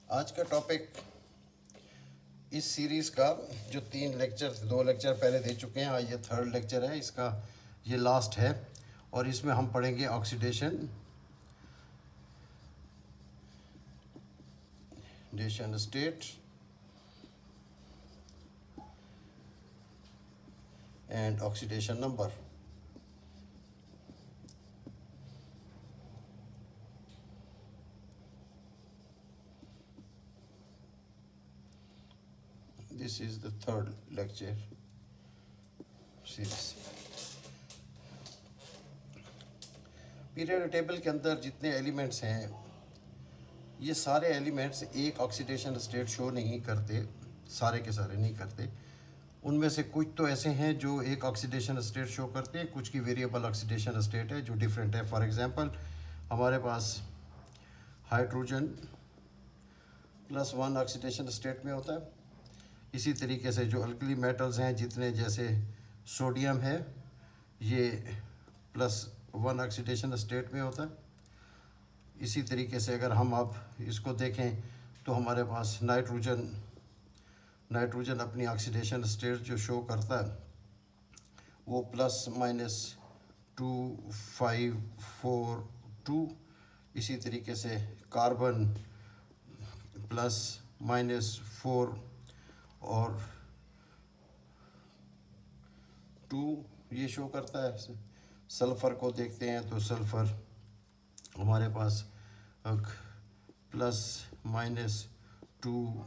आज का टॉपिक इस सीरीज़ का जो 2 लेक्चर पहले दे चुके हैं, आज ये 3rd लेक्चर है इसका, ये लास्ट है। और इसमें हम पढ़ेंगे oxidation state and oxidation number. This is the 3rd lecture series. Period table के अंदर जितने एलिमेंट्स हैं, ये सारे एलिमेंट्स एक ऑक्सीडेशन स्टेट शो नहीं करते, सारे के सारे नहीं करते। उनमें से कुछ तो ऐसे हैं जो एक ऑक्सीडेशन स्टेट शो करते हैं, कुछ की वेरिएबल ऑक्सीडेशन स्टेट है जो डिफरेंट है। फॉर एग्जांपल हमारे पास हाइड्रोजन +1 ऑक्सीडेशन स्टेट में होता है। इसी तरीके से जो अल्कली मेटल्स हैं जितने, जैसे सोडियम है, ये +1 ऑक्सीडेशन स्टेट में होता है। इसी तरीके से अगर हम अब इसको देखें तो हमारे पास नाइट्रोजन अपनी ऑक्सीडेशन स्टेट जो शो करता है वो +-2 5 4 2। इसी तरीके से कार्बन +-4 और 2 ये शो करता है। सल्फ़र को देखते हैं तो सल्फ़र हमारे पास +-2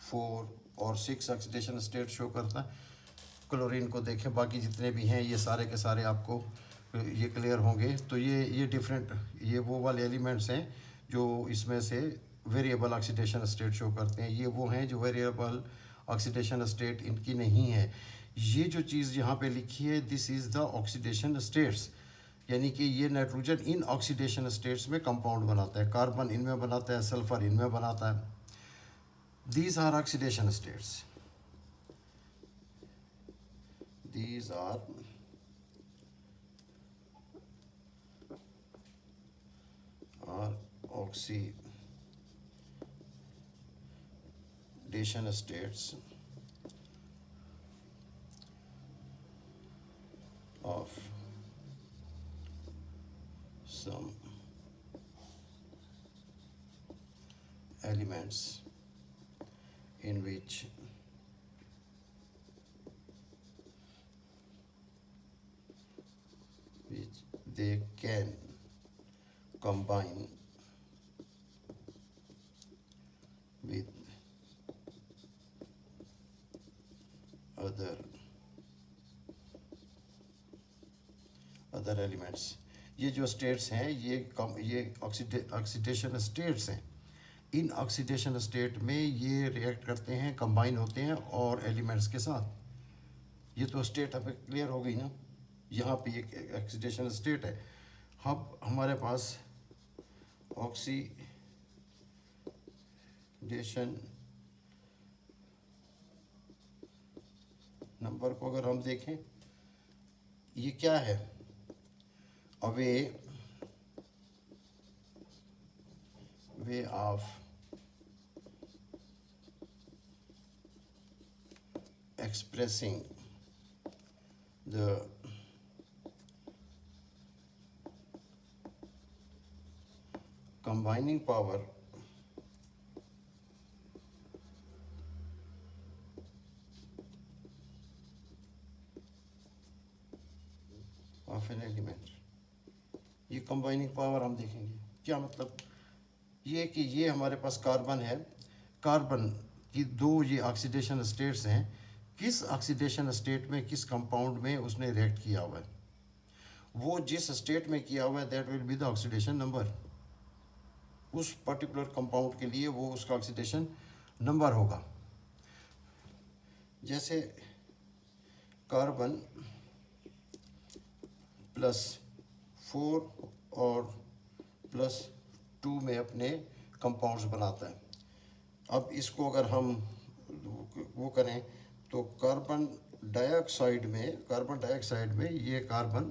4 और 6 ऑक्सीडेशन स्टेट शो करता है। क्लोरीन को देखें, बाकी जितने भी हैं ये सारे के सारे आपको ये क्लियर होंगे। तो ये डिफरेंट, ये वो वाले एलिमेंट्स हैं जो इसमें से वेरिएबल ऑक्सीडेशन स्टेट शो करते हैं। ये वो हैं जो वेरिएबल ऑक्सीडेशन स्टेट इनकी नहीं है। ये जो चीज़ यहाँ पे लिखी है, this is the oxidation states, यानी कि ये नाइट्रोजन इन ऑक्सीडेशन स्टेट्स में कंपाउंड बनाता है। कार्बन इनमें बनाता है, सल्फर इनमें बनाता है। These are oxidation states, these are oxidation states of some elements in which they can combine with other elements। ये जो स्टेट्स हैं ये ऑक्सीडेशन स्टेट्स हैं। इन ऑक्सीडेशन स्टेट में ये रिएक्ट करते हैं, कंबाइन होते हैं और एलिमेंट्स के साथ। ये तो स्टेट हमें क्लियर हो गई ना। यहाँ पे एक ऑक्सीडेशन स्टेट है। अब हमारे पास ऑक्सीडेशन नंबर को अगर हम देखें, ये क्या है? way of expressing the combining power of an element। ये कंबाइनिंग पावर हम देखेंगे क्या मतलब। ये कि ये हमारे पास कार्बन है, कार्बन की 2 ये ऑक्सीडेशन स्टेट्स हैं। किस ऑक्सीडेशन स्टेट में, किस कंपाउंड में उसने रिएक्ट किया हुआ है, वो जिस स्टेट में किया हुआ है that will be the oxidation number. उस पर्टिकुलर कंपाउंड के लिए वो उसका ऑक्सीडेशन नंबर होगा। जैसे कार्बन +4 और +2 में अपने कंपाउंड्स बनाता है। अब इसको अगर हम वो करें तो कार्बन डाइऑक्साइड में ये carbon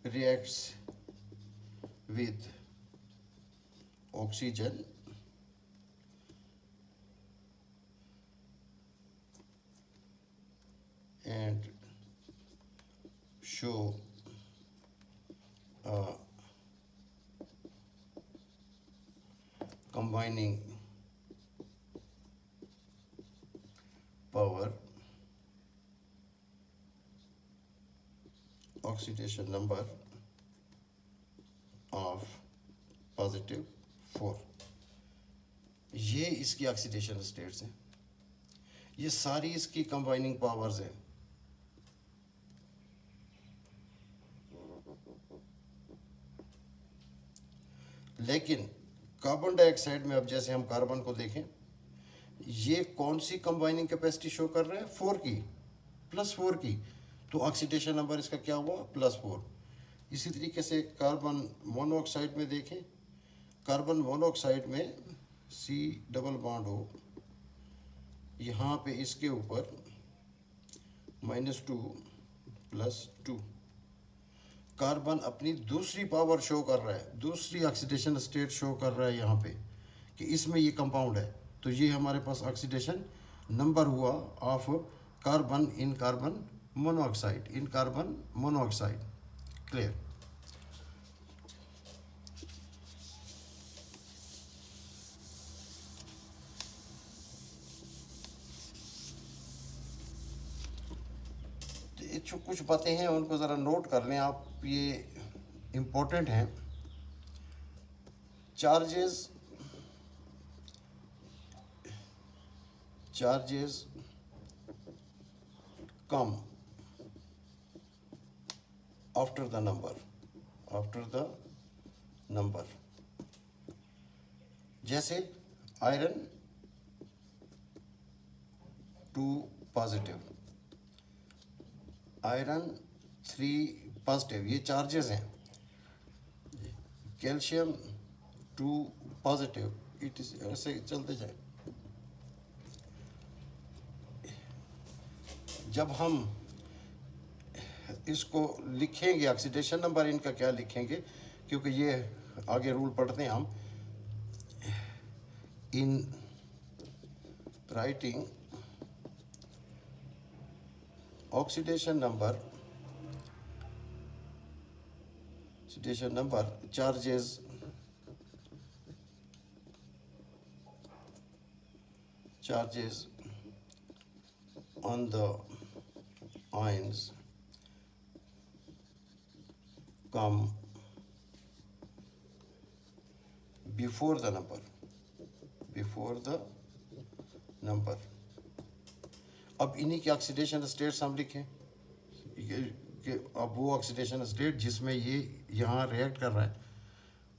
reacts with oxygen and show combining power oxidation number of +4। ये इसकी ऑक्सीडेशन स्टेट्स हैं, ये सारी इसकी कंबाइनिंग पावर्स हैं। लेकिन कार्बन डाइऑक्साइड में अब जैसे हम कार्बन को देखें, ये कौन सी कंबाइनिंग कैपेसिटी शो कर रहे हैं? 4 की, +4 की। तो ऑक्सीडेशन नंबर इसका क्या हुआ? +4। इसी तरीके से कार्बन मोनोऑक्साइड में देखें, कार्बन मोनोऑक्साइड में C डबल बॉन्ड हो, यहाँ पे इसके ऊपर -2 +2, कार्बन अपनी दूसरी पावर शो कर रहा है, दूसरी ऑक्सीडेशन स्टेट शो कर रहा है यहाँ पे कि इसमें ये कंपाउंड है। तो ये हमारे पास ऑक्सीडेशन नंबर हुआ of carbon in carbon monoxide, in carbon monoxide. Clear? जो कुछ बातें हैं उनको ज़रा नोट कर लें आप, ये इम्पोर्टेंट हैं। Charges come after the number, जैसे आयरन 2 पॉजिटिव, आयरन 3 पॉजिटिव, ये चार्जेस हैं। कैल्शियम 2 पॉजिटिव, इट इज ऐसे चलते जाए। जब हम इसको लिखेंगे ऑक्सीडेशन नंबर इनका क्या लिखेंगे, क्योंकि ये आगे रूल पढ़ते हैं हम, in writing oxidation number charges on the ions come before the number। अब इन्हीं की ऑक्सीडेशन स्टेट्स हम लिखें कि अब वो ऑक्सीडेशन स्टेट जिसमें ये यहाँ रिएक्ट कर रहा है,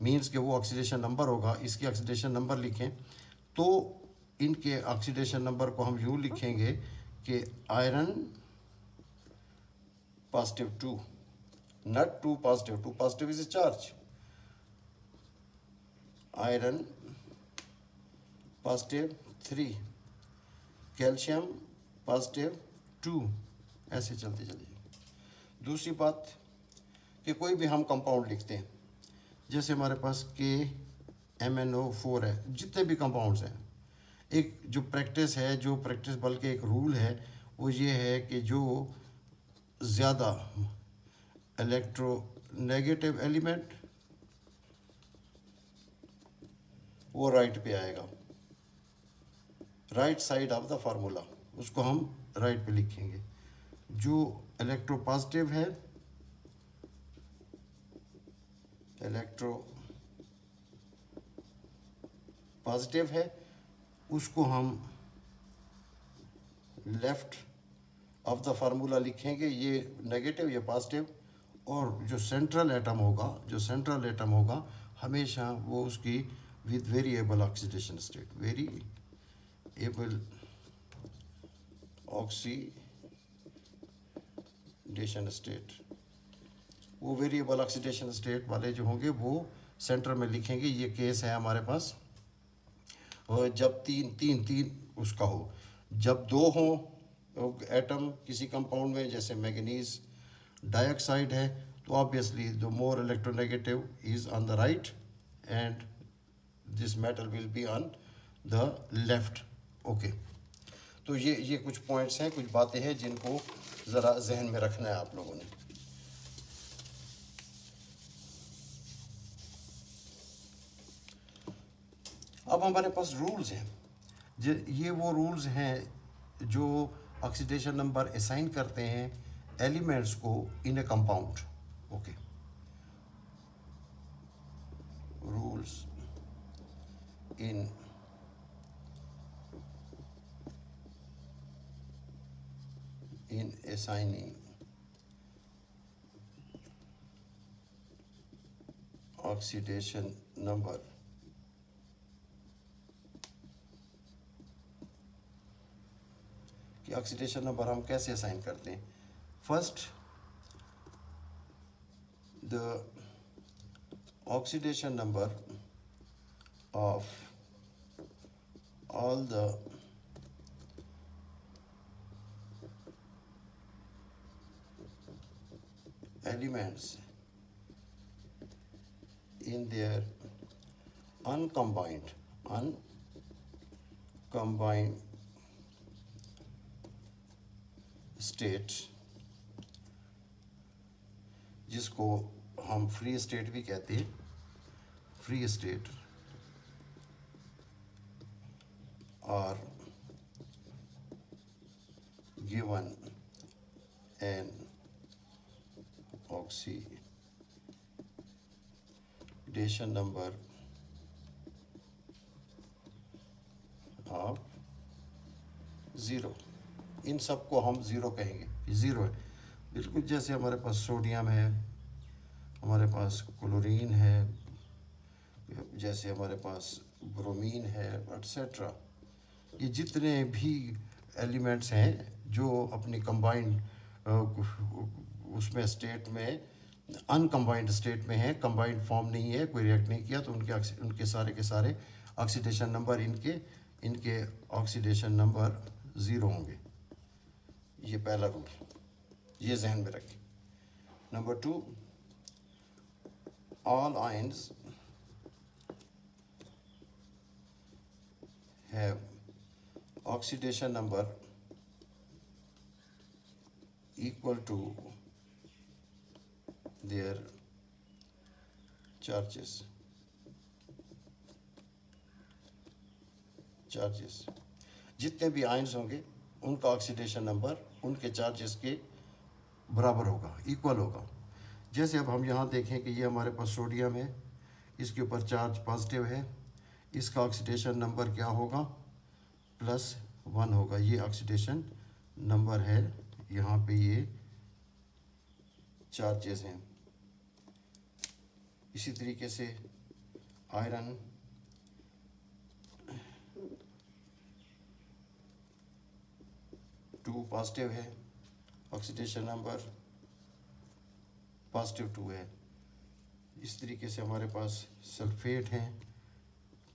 मीन्स कि वो ऑक्सीडेशन नंबर होगा, इसकी ऑक्सीडेशन नंबर लिखें। तो इनके ऑक्सीडेशन नंबर को हम यूँ लिखेंगे कि iron +2, not 2 positive, 2 positive is a charge, iron +3, calcium +2, ऐसे चलते चलिए। दूसरी बात कि कोई भी हम कंपाउंड लिखते हैं, जैसे हमारे पास KMnO4 है, जितने भी कंपाउंड्स हैं, एक जो प्रैक्टिस बल्कि एक रूल है, वो ये है कि जो ज़्यादा इलेक्ट्रोनेगेटिव एलिमेंट वो राइट पे आएगा, right side of the formula, उसको हम राइट पे लिखेंगे। जो इलेक्ट्रो पॉजिटिव है उसको हम लेफ्ट ऑफ द फार्मूला लिखेंगे, ये नेगेटिव ये पॉजिटिव। और जो सेंट्रल एटम होगा हमेशा वो उसकी with variable oxidation state, variable oxidation state, वो वेरिएबल ऑक्सीडेशन स्टेट वाले जो होंगे वो सेंटर में लिखेंगे। ये केस है हमारे पास, और जब तीन उसका हो, जब 2 हो एटम किसी कंपाउंड में, जैसे मैंगनीज डाइऑक्साइड है, तो obviously the more electronegative is on the right and this metal will be on the left. Okay, तो ये कुछ पॉइंट्स हैं, कुछ बातें हैं जिनको ज़रा जहन में रखना है आप लोगों ने। अब हमारे पास रूल्स हैं, ये वो रूल्स हैं जो ऑक्सीडेशन नंबर असाइन करते हैं एलिमेंट्स को in a compound. Okay, rules in assigning oxidation number कि ऑक्सीडेशन नंबर हम कैसे असाइन करते हैं। First, the oxidation number of all the elements in their uncombined state, जिसको हम फ्री स्टेट भी कहते हैं, free state, are given an oxidation number of 0। इन सब को हम ज़ीरो कहेंगे, ज़ीरो है बिल्कुल। जैसे हमारे पास सोडियम है, हमारे पास क्लोरीन है, जैसे हमारे पास ब्रोमीन है, एटसेट्रा। ये जितने भी एलिमेंट्स हैं जो अपनी कंबाइंड उसमें स्टेट में, अनकम्बाइंड स्टेट में है, कंबाइंड फॉर्म नहीं है, कोई रिएक्ट नहीं किया, तो उनके सारे के सारे ऑक्सीडेशन नंबर इनके ऑक्सीडेशन नंबर 0 होंगे। ये पहला रूल, ये जहन में रखें। Number 2, all ions have oxidation number equal to their charges। जितने भी आयंस होंगे उनका ऑक्सीडेशन नंबर उनके चार्जेस के बराबर होगा, इक्वल होगा। जैसे अब हम यहाँ देखें कि ये हमारे पास सोडियम है, इसके ऊपर चार्ज पॉजिटिव है, इसका ऑक्सीडेशन नंबर क्या होगा, +1 होगा। ये ऑक्सीडेशन नंबर है, यहाँ पे ये चार्जेस हैं। इसी तरीके से आयरन, टू पॉजिटिव है, ऑक्सीडेशन नंबर +2 है। इस तरीके से हमारे पास सल्फेट हैं,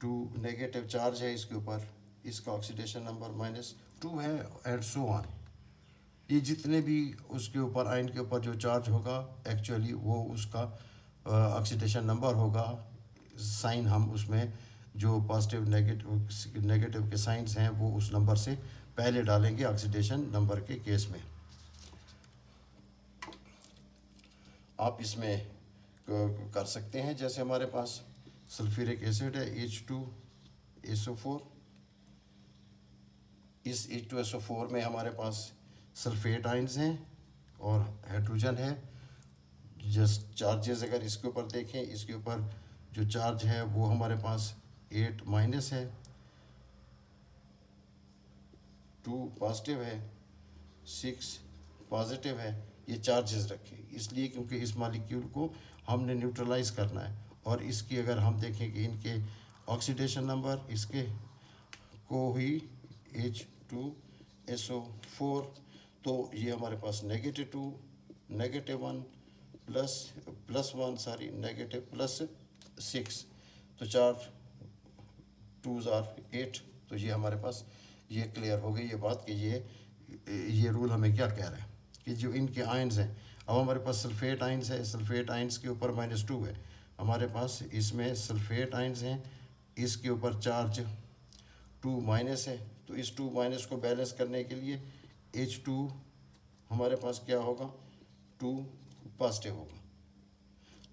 2 नेगेटिव चार्ज है इसके ऊपर, इसका ऑक्सीडेशन नंबर -2 है, एंड सो ऑन। ये जितने भी उसके ऊपर आयन के ऊपर जो चार्ज होगा एक्चुअली वो उसका ऑक्सीडेशन नंबर होगा। साइन हम उसमें जो पॉजिटिव नेगेटिव के साइंस हैं वो उस नंबर से पहले डालेंगे ऑक्सीडेशन नंबर के केस में। आप इसमें कर सकते हैं, जैसे हमारे पास सल्फ्यूरिक एसिड है H2SO4, इस H2SO4 में हमारे पास सल्फेट आयंस हैं और हाइड्रोजन है। जस्ट चार्जेस अगर इसके ऊपर देखें, इसके ऊपर जो चार्ज है वो हमारे पास 8- है, 2 पॉजिटिव है, 6 पॉजिटिव है। ये चार्जेस रखें इसलिए क्योंकि इस मॉलिक्यूल को हमने न्यूट्रलाइज करना है। और इसकी अगर हम देखें कि इनके ऑक्सीडेशन नंबर इसके को ही H2SO4, तो ये हमारे पास -2, -1, +1 -6, तो 4 2s are 8। तो ये हमारे पास ये क्लियर हो गई ये बात कि ये रूल हमें क्या कह रहा है कि जो इनके आयंस हैं अब हमारे पास सल्फेट आइंस है, सल्फेट आइंस के ऊपर -2 है हमारे पास, इसमें सल्फेट आइंस हैं, इसके ऊपर चार्ज 2 माइनस है, तो इस 2 माइनस को बैलेंस करने के लिए H2 हमारे पास क्या होगा, 2 पॉजिटिव होगा।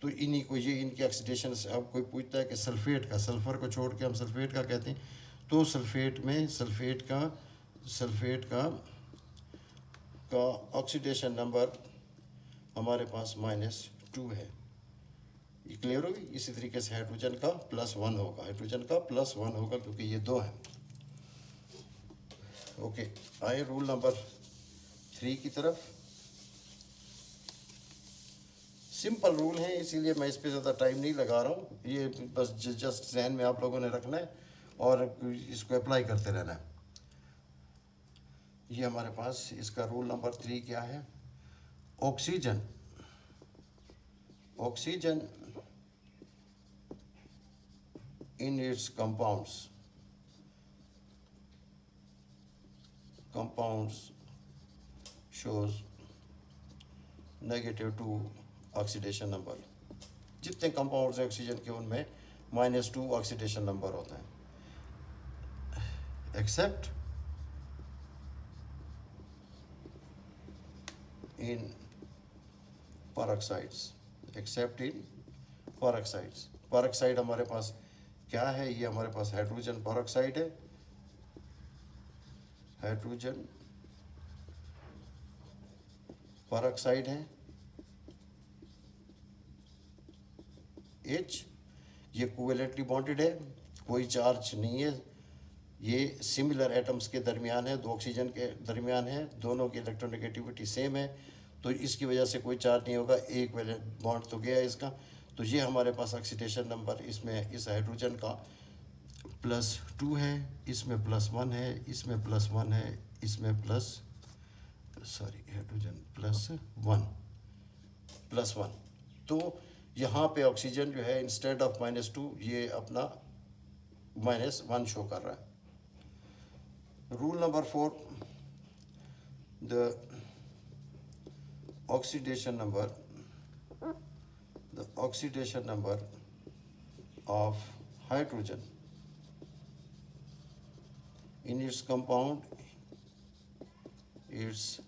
तो इन्हीं को, ये इनकी ऑक्सीडेशन से, अब कोई पूछता है कि सल्फेट का, सल्फ़र को छोड़ के हम सल्फेट का कहते हैं, तो सल्फेट में सल्फेट का ऑक्सीडेशन नंबर हमारे पास -2 है। ये क्लियर होगी। इसी तरीके से हाइड्रोजन का +1 होगा, हाइड्रोजन का +1 होगा क्योंकि ये 2 हैं। ओके, आए रूल नंबर 3 की तरफ। सिंपल रूल है, इसीलिए मैं इस पे ज़्यादा टाइम नहीं लगा रहा हूँ, ये बस जस्ट जहन में आप लोगों ने रखना है और इसको अप्लाई करते रहना है। ये हमारे पास इसका रूल नंबर 3 क्या है, oxygen in its compounds shows -2 oxidation number. जितने कंपाउंड्स हैं ऑक्सीजन के उनमें -2 ऑक्सीडेशन नंबर होता है, एक्सेप्ट इन peroxides, peroxide हमारे पास क्या है, ये हमारे पास हाइड्रोजन पेरोक्साइड है, हाइड्रोजन पेरोक्साइड है, H, ये कोवेलेंटली बॉन्डेड है, कोई चार्ज नहीं है, ये सिमिलर एटम्स के दरमियान है, 2 ऑक्सीजन के दरमियान है, दोनों की इलेक्ट्रोनेगेटिविटी सेम है, तो इसकी वजह से कोई चार्ज नहीं होगा, एक वैलेंट बॉन्ड तो गया इसका। तो ये हमारे पास ऑक्सीडेशन नंबर इसमें इस हाइड्रोजन का +2 है, इसमें +1 है, इसमें +1 है, इसमें हाइड्रोजन +1। तो यहाँ पे ऑक्सीजन जो है इंस्टेड ऑफ -2 ये अपना -1 शो कर रहा है। Rule number 4, the oxidation number of hydrogen in its compounds is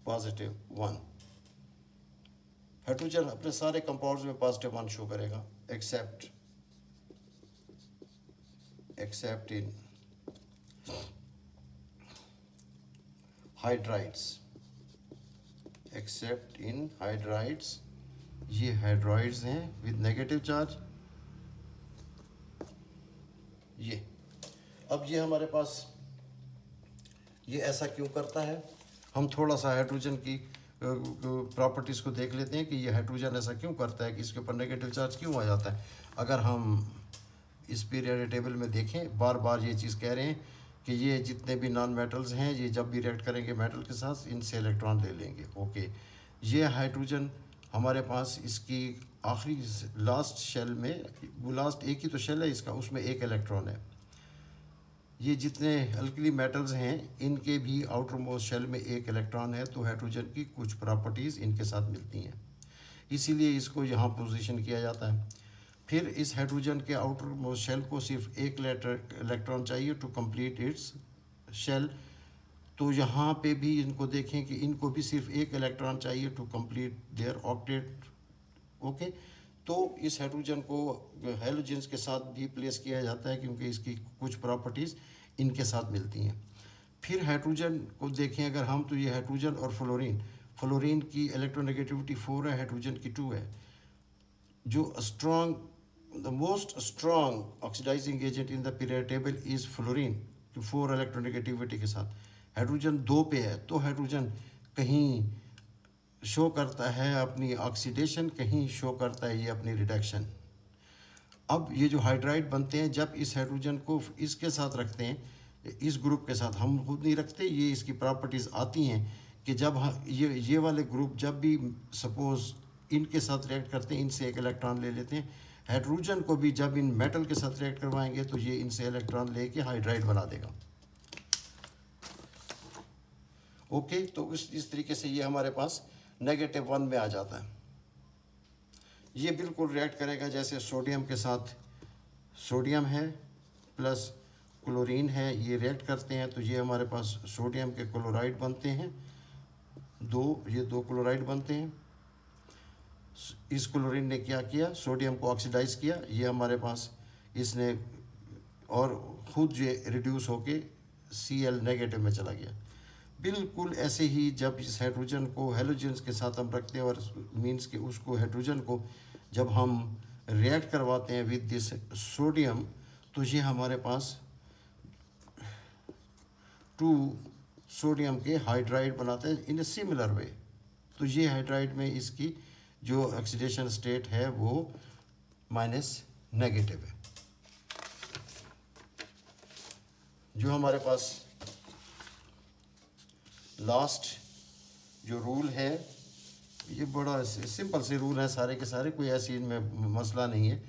+1। Hydrogen अपने सारे कंपाउंड्स में +1 शो करेगा, एक्सेप्ट इन हाइड्राइड्स, ये हाइड्राइड्स हैं विद नेगेटिव चार्ज। ये अब ये हमारे पास ये ऐसा क्यों करता है, हम थोड़ा सा हाइड्रोजन की प्रॉपर्टीज़ को देख लेते हैं कि ये हाइड्रोजन ऐसा क्यों करता है, कि इसके ऊपर नेगेटिव चार्ज क्यों आ जाता है। अगर हम इस पीरियोडिक टेबल में देखें, बार बार ये चीज़ कह रहे हैं कि ये जितने भी नॉन मेटल्स हैं, ये जब भी रिएक्ट करेंगे मेटल के साथ, इनसे इलेक्ट्रॉन ले लेंगे। ओके, ये हाइड्रोजन हमारे पास इसकी आखिरी लास्ट शेल में, वो लास्ट एक ही तो शेल है इसका, उसमें एक इलेक्ट्रॉन है। ये जितने अल्कली मेटल्स हैं इनके भी आउटर मोस्ट शेल में एक इलेक्ट्रॉन है, तो हाइड्रोजन की कुछ प्रॉपर्टीज़ इनके साथ मिलती हैं, इसीलिए इसको यहाँ पोजीशन किया जाता है। फिर इस हाइड्रोजन के आउटर मोस्ट शेल को सिर्फ एक इलेक्ट्रॉन चाहिए टू कंप्लीट इट्स शेल, तो यहाँ पे भी इनको देखें कि इनको भी सिर्फ एक इलेक्ट्रॉन चाहिए to complete their octet. Okay, तो इस हाइड्रोजन को हैलोजेंस के साथ भी प्लेस किया जाता है क्योंकि इसकी कुछ प्रॉपर्टीज़ इनके साथ मिलती हैं। फिर हाइड्रोजन को देखें अगर हम, तो ये हाइड्रोजन और फ्लोरीन की इलेक्ट्रोनेगेटिविटी 4 है, हाइड्रोजन की 2 है। जो the most strong oxidising agent in the periodic table is fluorine, 4 electronegativity के साथ। हाइड्रोजन 2 पे है, तो हाइड्रोजन कहीं शो करता है अपनी ऑक्सीडेशन, कहीं शो करता है ये अपनी रिडक्शन। अब ये जो हाइड्राइड बनते हैं, जब इस हाइड्रोजन को इसके साथ रखते हैं, इस ग्रुप के साथ, हम खुद नहीं रखते, ये इसकी प्रॉपर्टीज़ आती हैं कि जब ये वाले ग्रुप जब भी सपोज़ इनके साथ रिएक्ट करते हैं, इनसे एक इलेक्ट्रॉन ले लेते हैं। हाइड्रोजन को भी जब इन मेटल के साथ रिएक्ट करवाएंगे तो ये इनसे इलेक्ट्रॉन लेके हाइड्राइड बना देगा। ओके, तो इस तरीके से ये हमारे पास -1 में आ जाता है। ये बिल्कुल रिएक्ट करेगा जैसे सोडियम के साथ सोडियम है प्लस क्लोरीन है, ये रिएक्ट करते हैं तो ये हमारे पास सोडियम के क्लोराइड बनते हैं, ये दो क्लोराइड बनते हैं। इस क्लोरीन ने क्या किया, सोडियम को ऑक्सीडाइज किया, ये हमारे पास इसने और खुद ये रिड्यूस होके Cl नेगेटिव में चला गया। बिल्कुल ऐसे ही जब इस हाइड्रोजन को हेलोजन्स के साथ हम रखते हैं और मीन्स के उसको हाइड्रोजन को जब हम रिएक्ट करवाते हैं विद दिस सोडियम तो ये हमारे पास 2 सोडियम के हाइड्राइड बनाते हैं इन ए सिमिलर वे। तो ये हाइड्राइड में इसकी जो ऑक्सीडेशन स्टेट है वो -नेगेटिव है। जो हमारे पास लास्ट जो रूल है, ये बड़ा सिंपल से रूल है सारे के सारे, कोई ऐसी इनमें मसला नहीं है।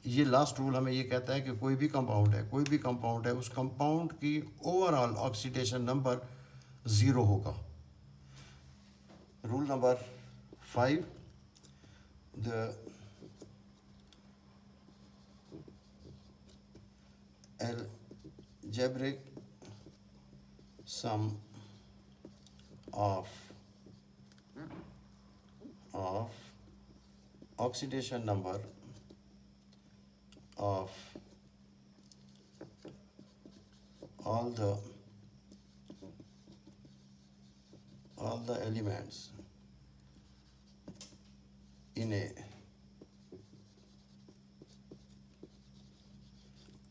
ये लास्ट रूल हमें ये कहता है कि कोई भी कंपाउंड है उस कंपाउंड की ओवरऑल ऑक्सीडेशन नंबर 0 होगा। Rule number 5, the algebraic sum of oxidation number of all the elements in a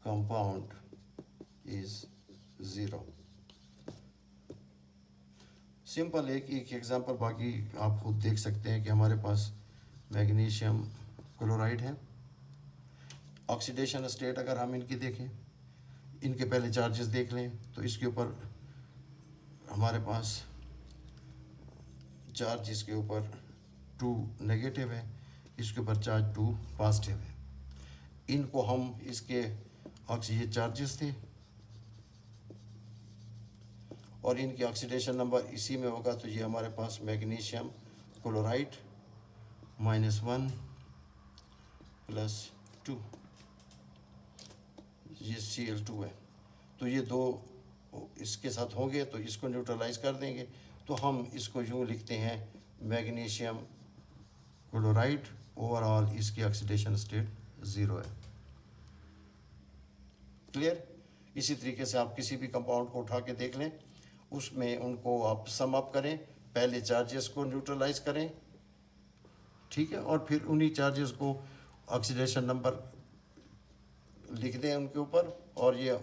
compound is 0। Simple एक एग्जांपल, बाकी आप खुद देख सकते हैं कि हमारे पास मैग्नीशियम क्लोराइड है। ऑक्सीडेशन स्टेट अगर हम इनकी देखें, इनके पहले चार्जेस देख लें तो इसके ऊपर हमारे पास चार्ज इसके ऊपर 2 नेगेटिव है, इसके ऊपर चार्ज 2 पॉजिटिव है। इनको हम इसके ये चार्जेस थे और इनकी ऑक्सीडेशन नंबर इसी में होगा, तो ये हमारे पास मैग्नीशियम क्लोराइड -1 + 2, ये Cl2 है। तो ये दो इसके साथ होंगे तो इसको न्यूट्रलाइज कर देंगे, तो हम इसको यूँ लिखते हैं मैग्नीशियम क्लोराइड, ओवरऑल इसकी ऑक्सीडेशन स्टेट 0 है। क्लियर? इसी तरीके से आप किसी भी कंपाउंड को उठा के देख लें, उसमें उनको आप सम अप करें, पहले चार्जेस को न्यूट्रलाइज करें, ठीक है, और फिर उन्हीं चार्जेस को ऑक्सीडेशन नंबर लिख दें उनके ऊपर, और ये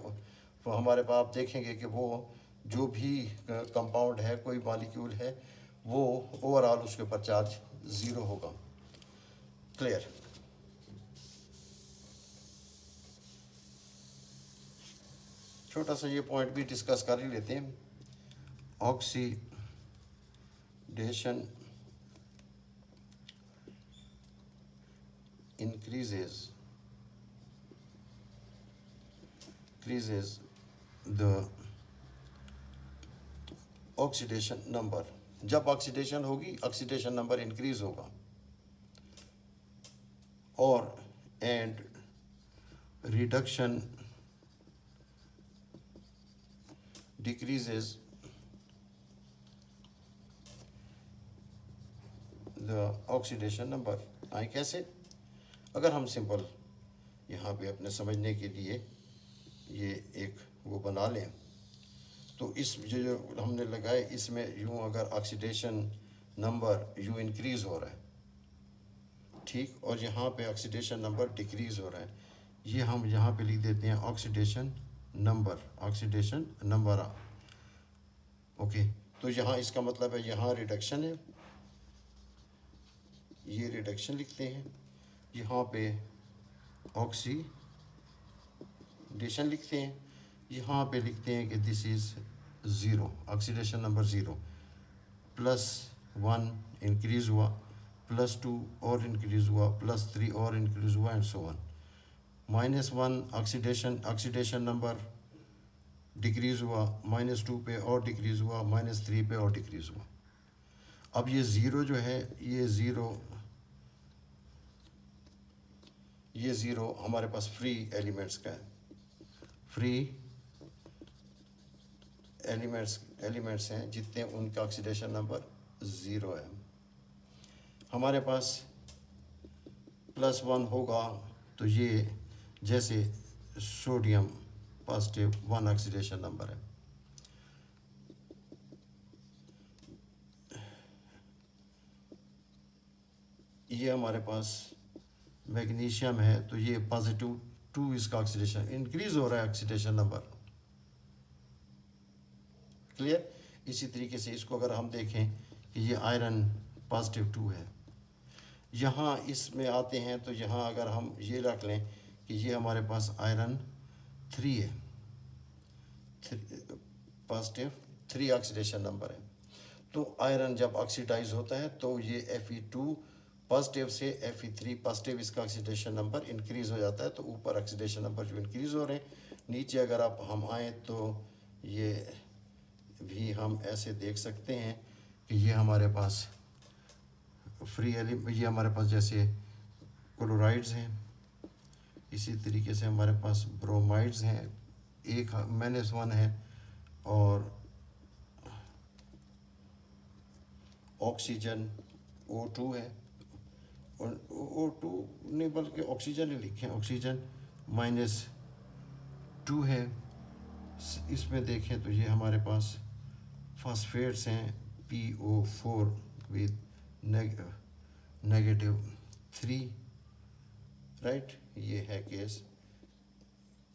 हमारे पास आप देखेंगे कि वो जो भी कंपाउंड है, कोई मॉलिक्यूल है, वो ओवरऑल उसके ऊपर चार्ज 0 होगा। क्लियर? छोटा सा ये पॉइंट भी डिस्कस कर ही लेते हैं। Oxidation increases the oxidation number. जब ऑक्सीडेशन होगी, ऑक्सीडेशन नंबर इंक्रीज होगा, और and reduction decreases the oxidation number। आए कैसे? अगर हम सिंपल यहाँ पे अपने समझने के लिए ये एक वो बना लें, तो इस जो हमने लगाए इसमें यूँ अगर ऑक्सीडेशन नंबर यूँ इंक्रीज़ हो रहा है, ठीक, और यहाँ पे ऑक्सीडेशन नंबर डिक्रीज़ हो रहा है, ये हम यहाँ पे लिख देते हैं ऑक्सीडेशन नंबर ओके। तो यहाँ इसका मतलब है यहाँ रिडक्शन है, ये रिडक्शन लिखते हैं, यहाँ पे ऑक्सीडेशन लिखते हैं, यहाँ पे लिखते हैं कि this is 0, oxidation number 0, +1 increase हुआ, +2 और इंक्रीज़ हुआ, +3 और इंक्रीज़ हुआ, and so on. -1 oxidation number decrease हुआ, -2 पे और डिक्रीज़ हुआ, -3 पे और डिक्रीज़ हुआ। अब ये ज़ीरो जो है, ये ज़ीरो हमारे पास फ्री एलिमेंट्स का है। फ्री एलिमेंट्स हैं जितने, उनका ऑक्सीडेशन नंबर 0 है। हमारे पास +1 होगा तो ये जैसे सोडियम +1 ऑक्सीडेशन नंबर है। ये हमारे पास मैग्नीशियम है तो ये +2 इसका ऑक्सीडेशन, इंक्रीज हो रहा है ऑक्सीडेशन नंबर। क्लियर। इसी तरीके से इसको अगर हम देखें कि ये आयरन +2 है, यहाँ इसमें आते हैं तो यहाँ अगर हम ये रख लें कि ये हमारे पास आयरन 3 है, +3 ऑक्सीडेशन नंबर है। तो आयरन जब ऑक्सीडाइज होता है तो ये Fe2 पॉजिटिव से Fe3 पॉजिटिव, इसका ऑक्सीडेशन नंबर इंक्रीज़ हो जाता है। तो ऊपर ऑक्सीडेशन नंबर जो इंक्रीज़ हो रहे हैं, नीचे अगर हम आए तो ये भी हम ऐसे देख सकते हैं कि ये हमारे पास फ्री ये हमारे पास जैसे क्लोराइड्स हैं, इसी तरीके से हमारे पास ब्रोमाइड्स हैं, एक -1 है, और ऑक्सीजन O2 है, और O2 नहीं बल्कि ऑक्सीजन ही लिखे, ऑक्सीजन -2 है। इसमें देखें तो ये हमारे पास फॉस्फेट्स हैं PO4 विद -3, राइट। ये है केस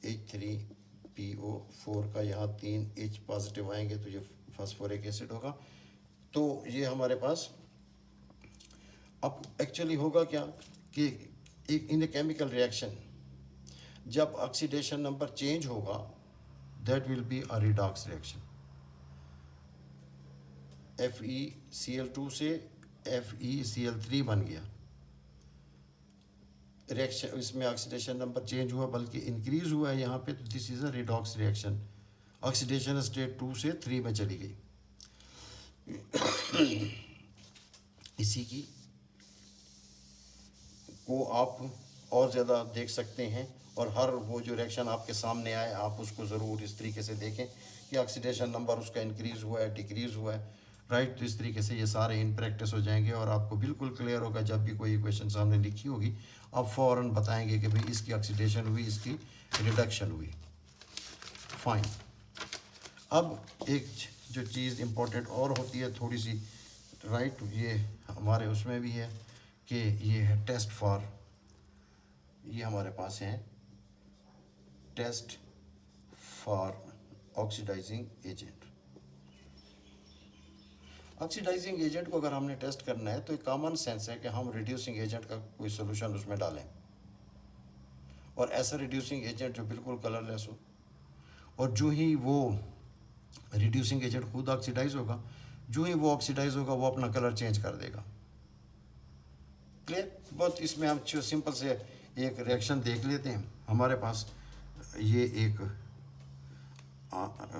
H3PO4 का, यहाँ 3 H पॉजिटिव आएंगे तो ये फास्फोरिक एसिड होगा। तो ये हमारे पास अब एक्चुअली होगा क्या कि इन ए केमिकल रिएक्शन जब ऑक्सीडेशन नंबर चेंज होगा, that will be a redox reaction. FeCl2 से FeCl3 बन गया, रिएक्शन इसमें ऑक्सीडेशन नंबर चेंज हुआ बल्कि इंक्रीज हुआ है यहाँ पे, तो this is a redox reaction. Oxidation state 2 से 3 में चली गई। इसी की को आप और ज़्यादा देख सकते हैं, और हर वो जो रिएक्शन आपके सामने आए आप उसको ज़रूर इस तरीके से देखें कि ऑक्सीडेशन नंबर उसका इंक्रीज़ हुआ है, डिक्रीज़ हुआ है, राइट। तो इस तरीके से ये सारे इन प्रैक्टिस हो जाएंगे और आपको बिल्कुल क्लियर होगा। जब भी कोई इक्वेशन सामने लिखी होगी आप फ़ौरन बताएंगे कि भाई इसकी ऑक्सीडेशन हुई, इसकी रिडक्शन हुई। फाइन। अब एक जो चीज़ इम्पोर्टेंट और होती है थोड़ी सी, राइट, ये हमारे उसमें भी है कि ये है टेस्ट फॉर, ये हमारे पास है test for oxidising agent. Oxidising agent को अगर हमने टेस्ट करना है तो एक कॉमन सेंस है कि हम रिड्यूसिंग एजेंट का कोई सोल्यूशन उसमें डालें, और ऐसा रिड्यूसिंग एजेंट जो बिल्कुल कलरलेस हो, और जो ही वो रिड्यूसिंग एजेंट खुद ऑक्सीडाइज होगा, जो ही वो ऑक्सीडाइज होगा वो अपना कलर चेंज कर देगा। क्लियर। बहुत इसमें हम सिंपल से एक रिएक्शन देख लेते हैं। हमारे पास ये एक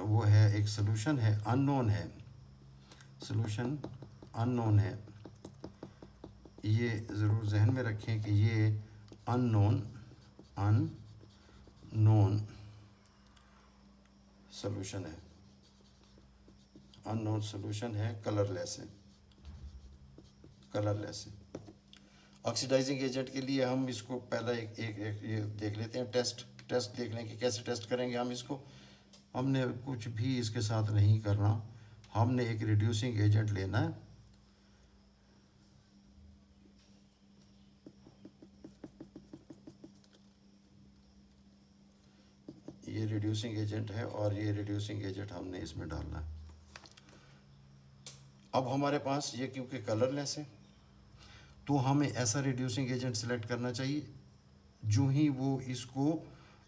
वो है, एक सोल्यूशन है, अननोन है, सोल्यूशन अननोन है। ये ज़रूर जहन में रखें कि ये अननोन सोल्यूशन है, अननोन सोल्यूशन है, कलरलेस है। ऑक्सीडाइजिंग एजेंट के लिए हम इसको पहला एक ये देख लेते हैं, टेस्ट देख लें कि कैसे टेस्ट करेंगे हम इसको। हमने कुछ भी इसके साथ नहीं करना, हमने एक रिड्यूसिंग एजेंट लेना है, ये रिड्यूसिंग एजेंट है और ये रिड्यूसिंग एजेंट हमने इसमें डालना है। अब हमारे पास ये क्योंकि कलरलेस है तो हमें ऐसा रिड्यूसिंग एजेंट सेलेक्ट करना चाहिए जो ही वो इसको,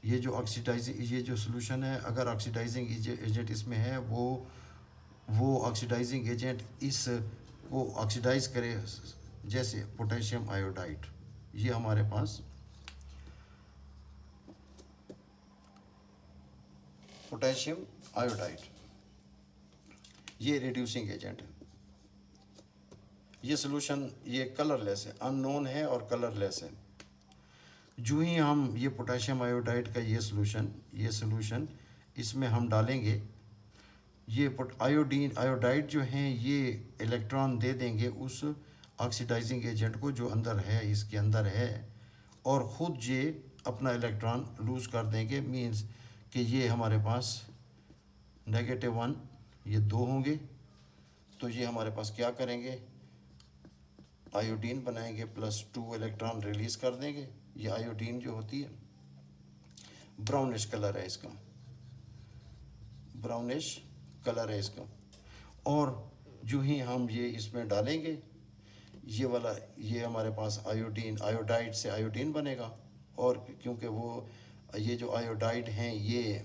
ये जो ऑक्सीडाइजिंग, ये जो सोल्यूशन है, अगर ऑक्सीडाइजिंग एजेंट इसमें है, वो ऑक्सीडाइजिंग एजेंट इस को ऑक्सीडाइज करे, जैसे पोटेशियम आयोडाइड, ये हमारे पास पोटेशियम आयोडाइड, ये रिड्यूसिंग एजेंट है। ये सोल्यूशन ये कलरलेस है, अननोन है और कलरलेस है। जो ही हम ये पोटेशियम आयोडाइड का ये सोल्यूशन इसमें हम डालेंगे, ये आयोडाइड जो हैं ये इलेक्ट्रॉन दे देंगे उस ऑक्सीडाइजिंग एजेंट को जो अंदर है, इसके अंदर है, और ख़ुद ये अपना इलेक्ट्रॉन लूज़ कर देंगे। मींस कि ये हमारे पास -1 ये 2 होंगे, तो ये हमारे पास क्या करेंगे, आयोडीन बनाएंगे, +2 इलेक्ट्रॉन रिलीज़ कर देंगे। ये आयोडीन जो होती है ब्राउनिश कलर है इसका, ब्राउनिश कलर है इसका। और जो ही हम ये इसमें डालेंगे, ये वाला ये हमारे पास आयोडाइड से आयोडीन बनेगा, और क्योंकि वो ये जो आयोडाइड हैं ये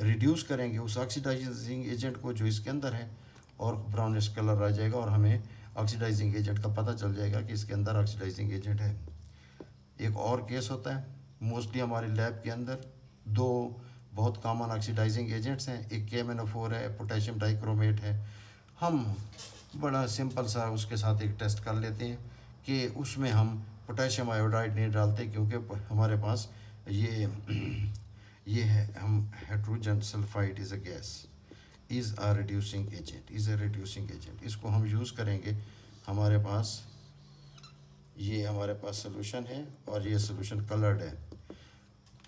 रिड्यूस करेंगे उस ऑक्सीडाइजिंग एजेंट को जो इसके अंदर है, और ब्राउनिश कलर आ जाएगा, और हमें ऑक्सीडाइजिंग एजेंट का पता चल जाएगा कि इसके अंदर ऑक्सीडाइजिंग एजेंट है। एक और केस होता है, मोस्टली हमारे लैब के अंदर 2 बहुत कॉमन ऑक्सीडाइजिंग एजेंट्स हैं, एक KMnO4 है, पोटेशियम डाइक्रोमेट है। हम बड़ा सिंपल सा उसके साथ एक टेस्ट कर लेते हैं कि उसमें हम पोटेशियम आयोडाइड नहीं डालते, क्योंकि हमारे पास ये है, हम hydrogen sulphide is a gas, is a reducing agent, इसको हम यूज़ करेंगे। हमारे पास सोल्यूशन है, और ये सोल्यूशन कलर्ड है।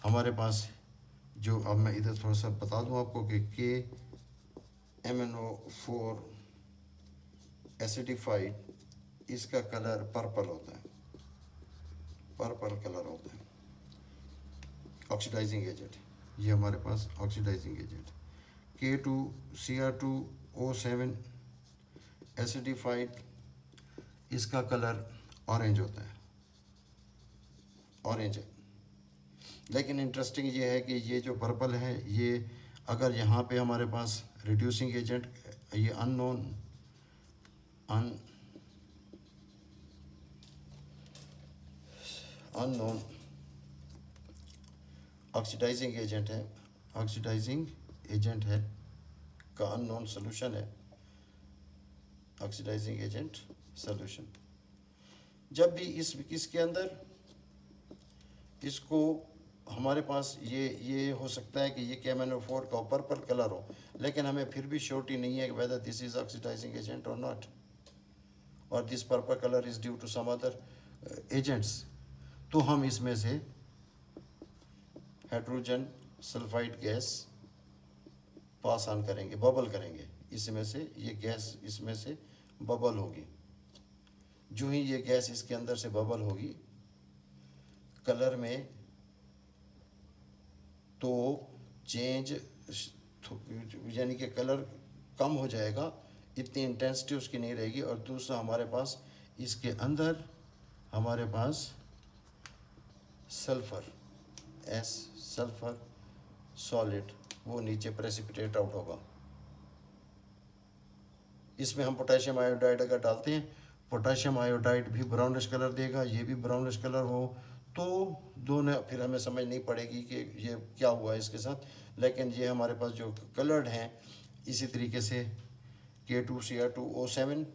हमारे पास जो, अब मैं इधर थोड़ा सा बता दूं आपको कि KMnO4 एसिडिफाइड, इसका कलर पर्पल होता है, पर्पल कलर होता है, ऑक्सीडाइजिंग एजेंट। ये हमारे पास ऑक्सीडाइजिंग एजेंट K2Cr2O7 एसिडिफाइड, इसका कलर ऑरेंज होता है, ऑरेंज है। लेकिन इंटरेस्टिंग ये है कि ये जो पर्पल है, ये अगर यहाँ पे हमारे पास रिड्यूसिंग एजेंट, ये अननोन ऑक्सीडाइजिंग एजेंट है का अननोन सोल्यूशन है, ऑक्सीडाइजिंग एजेंट सोल्यूशन। जब भी इसके अंदर इसको हमारे पास ये हो सकता है कि ये KMnO4 का पर्पल कलर हो, लेकिन हमें फिर भी श्योरिटी नहीं है कि whether this is oxidising agent और नॉट, और this purple colour is due to some other agents. तो हम इसमें से hydrogen sulphide gas pass on करेंगे, बबल करेंगे, इसमें से ये गैस इसमें से बबल होगी। जो ही ये गैस इसके अंदर से बबल होगी कलर में, तो चेंज यानी कि कलर कम हो जाएगा, इतनी इंटेंसिटी उसकी नहीं रहेगी। और दूसरा हमारे पास इसके अंदर हमारे पास सल्फ़र सॉलिड वो नीचे प्रेसिपिटेट आउट होगा। इसमें हम पोटेशियम आयोडाइड अगर डालते हैं, पोटेशियम आयोडाइड भी ब्राउनिश कलर देगा, ये भी ब्राउनिश कलर हो, तो दोनों फिर हमें समझ नहीं पड़ेगी कि ये क्या हुआ है इसके साथ। लेकिन ये हमारे पास जो कलर्ड हैं, इसी तरीके से K2Cr2O7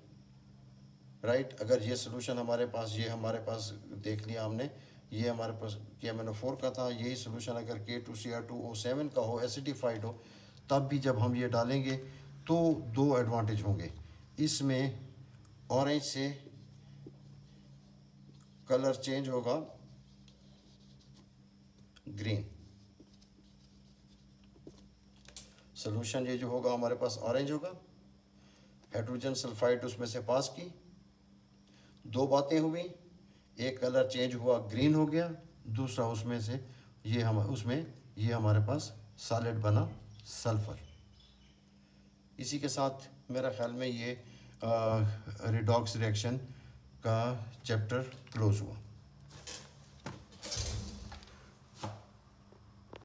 राइट, अगर ये सोल्यूशन हमारे पास देख लिया हमने, ये हमारे पास KMnO4 का था, यही सोल्यूशन अगर K2Cr2O7 का हो, एसिडिफाइड हो, तब भी जब हम ये डालेंगे तो 2 एडवांटेज होंगे। इसमें ऑरेंज से कलर चेंज होगा ग्रीन, सोल्यूशन ये जो होगा हमारे पास ऑरेंज होगा, हाइड्रोजन सल्फाइड उसमें से पास की, 2 बातें हुई, एक कलर चेंज हुआ ग्रीन हो गया, दूसरा उसमें से ये हमारे पास सॉलिड बना सल्फर। इसी के साथ मेरा ख्याल में ये रिडॉक्स रिएक्शन का चैप्टर क्लोज हुआ।